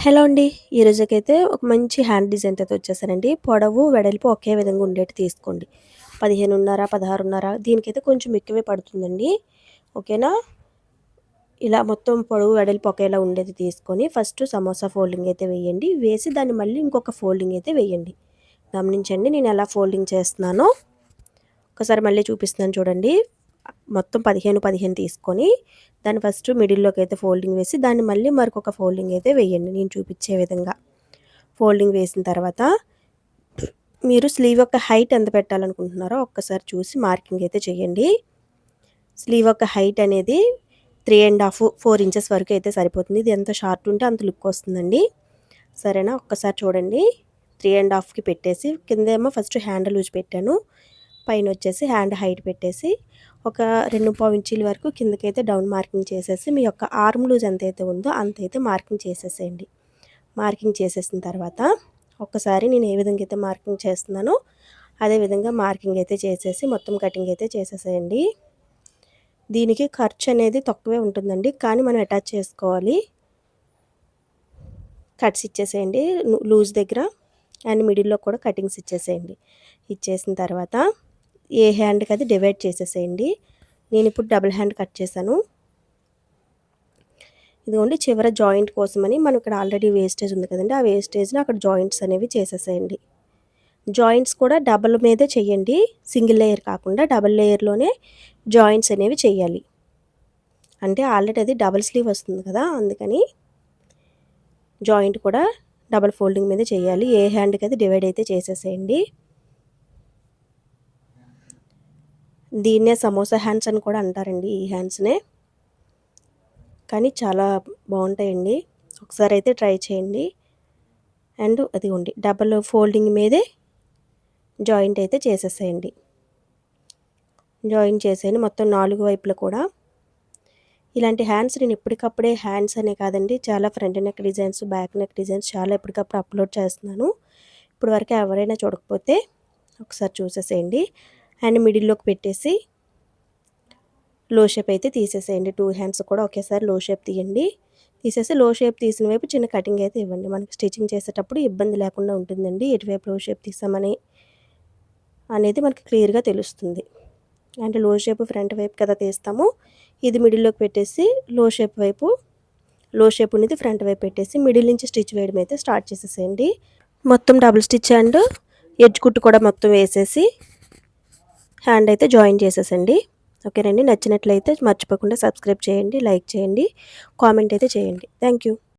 Hello అండి. ఈరోజుకైతే ఒక మంచి హ్యాండ్ డిజైన్‌తో అయితే వచ్చేసానండి. పొడవు, వెడల్పు ఒకే విధంగా ఉండేట్టు తీసుకోండి. 15.5, 16.5 దీనికైతే కొంచెం ఎక్కువే పడుతుందండి. ఓకేనా? ఇలా మొత్తం పొడవు, వెడల్పు ఒకేలా ఉండేది తీసుకొని ఫస్ట్ సమోసా ఫోల్డింగ్ అయితే వేయండి. వేసి దాన్ని మళ్ళీ ఇంకొక ఫోల్డింగ్ అయితే వేయండి. గమనించండి నేను ఎలా ఫోల్డింగ్ చేస్తున్నానో. ఒకసారి మళ్ళీ చూపిస్తున్నాను చూడండి. మొత్తం 15, 15 తీసుకొని దాన్ని ఫస్ట్ మిడిల్‌లోకి అయితే ఫోల్డింగ్ వేసి దాన్ని మళ్ళీ మరొక ఫోల్డింగ్ అయితే వేయండి నేను చూపించే విధంగా. ఫోల్డింగ్ వేసిన తర్వాత మీరు స్లీవ్ యొక్క హైట్ ఎంత పెట్టాలనుకుంటున్నారో ఒక్కసారి చూసి మార్కింగ్ అయితే చేయండి. స్లీవ్ యొక్క హైట్ అనేది 3.5, 4 ఇంచెస్ వరకు అయితే సరిపోతుంది. ఇది ఎంత షార్ట్ ఉంటే అంత లుక్ వస్తుందండి. సరేనా? ఒక్కసారి చూడండి. 3.5కి పెట్టేసి కిందేమో ఫస్ట్ హ్యాండ్ లూజ్ పెట్టాను. పైన వచ్చేసి హ్యాండ్ హైట్ పెట్టేసి ఒక 2.5 ఇంచీల వరకు కిందకైతే డౌన్ మార్కింగ్ చేసేసి మీ యొక్క ఆర్మ్ లూజ్ ఎంతైతే ఉందో అంతైతే మార్కింగ్ చేసేసేయండి. మార్కింగ్ చేసేసిన తర్వాత ఒక్కసారి నేను ఏ విధంగా అయితే మార్కింగ్ చేస్తున్నానో అదే విధంగా మార్కింగ్ అయితే చేసేసి మొత్తం కటింగ్ అయితే చేసేసేయండి. దీనికి ఖర్చు అనేది తక్కువే ఉంటుందండి, కానీ మనం అటాచ్ చేసుకోవాలి. కట్స్ ఇచ్చేసేయండి లూజ్ దగ్గర అండ్ మిడిల్లో కూడా కటింగ్స్ ఇచ్చేసేయండి. ఇచ్చేసిన తర్వాత ఏ హ్యాండ్కి అది డివైడ్ చేసేసేయండి. నేను ఇప్పుడు డబుల్ హ్యాండ్ కట్ చేశాను. ఇదిగోండి చివర జాయింట్ కోసమని మనం ఇక్కడ ఆల్రెడీ వేస్టేజ్ ఉంది కదండి, ఆ వేస్టేజ్ని అక్కడ జాయింట్స్ అనేవి చేసేసేయండి. జాయింట్స్ కూడా డబల్ మీదే చెయ్యండి, సింగిల్ లేయర్ కాకుండా డబల్ లేయర్లోనే జాయింట్స్ అనేవి చెయ్యాలి. అంటే ఆల్రెడీ అది డబల్ స్లీవ్ వస్తుంది కదా, అందుకని జాయింట్ కూడా డబల్ ఫోల్డింగ్ మీద చేయాలి. ఏ హ్యాండ్కి అది డివైడ్ అయితే చేసేసేయండి. దీన్నే సమోసా హ్యాండ్స్ అని కూడా అంటారండి, ఈ హ్యాండ్స్నే. కానీ చాలా బాగుంటాయండి, ఒకసారి అయితే ట్రై చేయండి. అండ్ అదిగోండి డబల్ ఫోల్డింగ్ మీదే జాయింట్ అయితే చేసేసేయండి. జాయిన్ చేసేయండి మొత్తం 4 వైపులా కూడా. ఇలాంటి హ్యాండ్స్ నేను ఎప్పటికప్పుడే హ్యాండ్స్ అనే కాదండి, చాలా front neck designs, back neck designs చాలా ఎప్పటికప్పుడు అప్లోడ్ చేస్తున్నాను. ఇప్పుడు వరకు ఎవరైనా చూడకపోతే ఒకసారి చూసేసేయండి. అండ్ మిడిల్లోకి పెట్టేసి లో షేప్ అయితే తీసేసేయండి. 2 హ్యాండ్స్ కూడా ఒకేసారి లో షేప్ తీయండి. తీసేసి లో షేప్ తీసిన వైపు చిన్న కటింగ్ అయితే ఇవ్వండి. మనకి స్టిచ్చింగ్ చేసేటప్పుడు ఇబ్బంది లేకుండా ఉంటుందండి. ఎటువైపు లో షేప్ తీసామని అనేది మనకి క్లియర్గా తెలుస్తుంది. అంటే లో షేప్ ఫ్రంట్ వైపు కదా తీస్తాము, ఇది మిడిల్లోకి పెట్టేసి లో షేప్ అనేది ఫ్రంట్ వైపు పెట్టేసి మిడిల్ నుంచి స్టిచ్ వేయడం అయితే స్టార్ట్ చేసేసేయండి. మొత్తం డబుల్ స్టిచ్ అండ్ ఎడ్జ్ కుట్టు కూడా మొత్తం వేసేసి హ్యాండ్ అయితే జాయిన్ చేసేసండి. ఓకేనండి. నచ్చినట్లయితే మర్చిపోకుండా సబ్స్క్రైబ్ చేయండి, లైక్ చేయండి, కామెంట్ అయితే చేయండి. Thank you.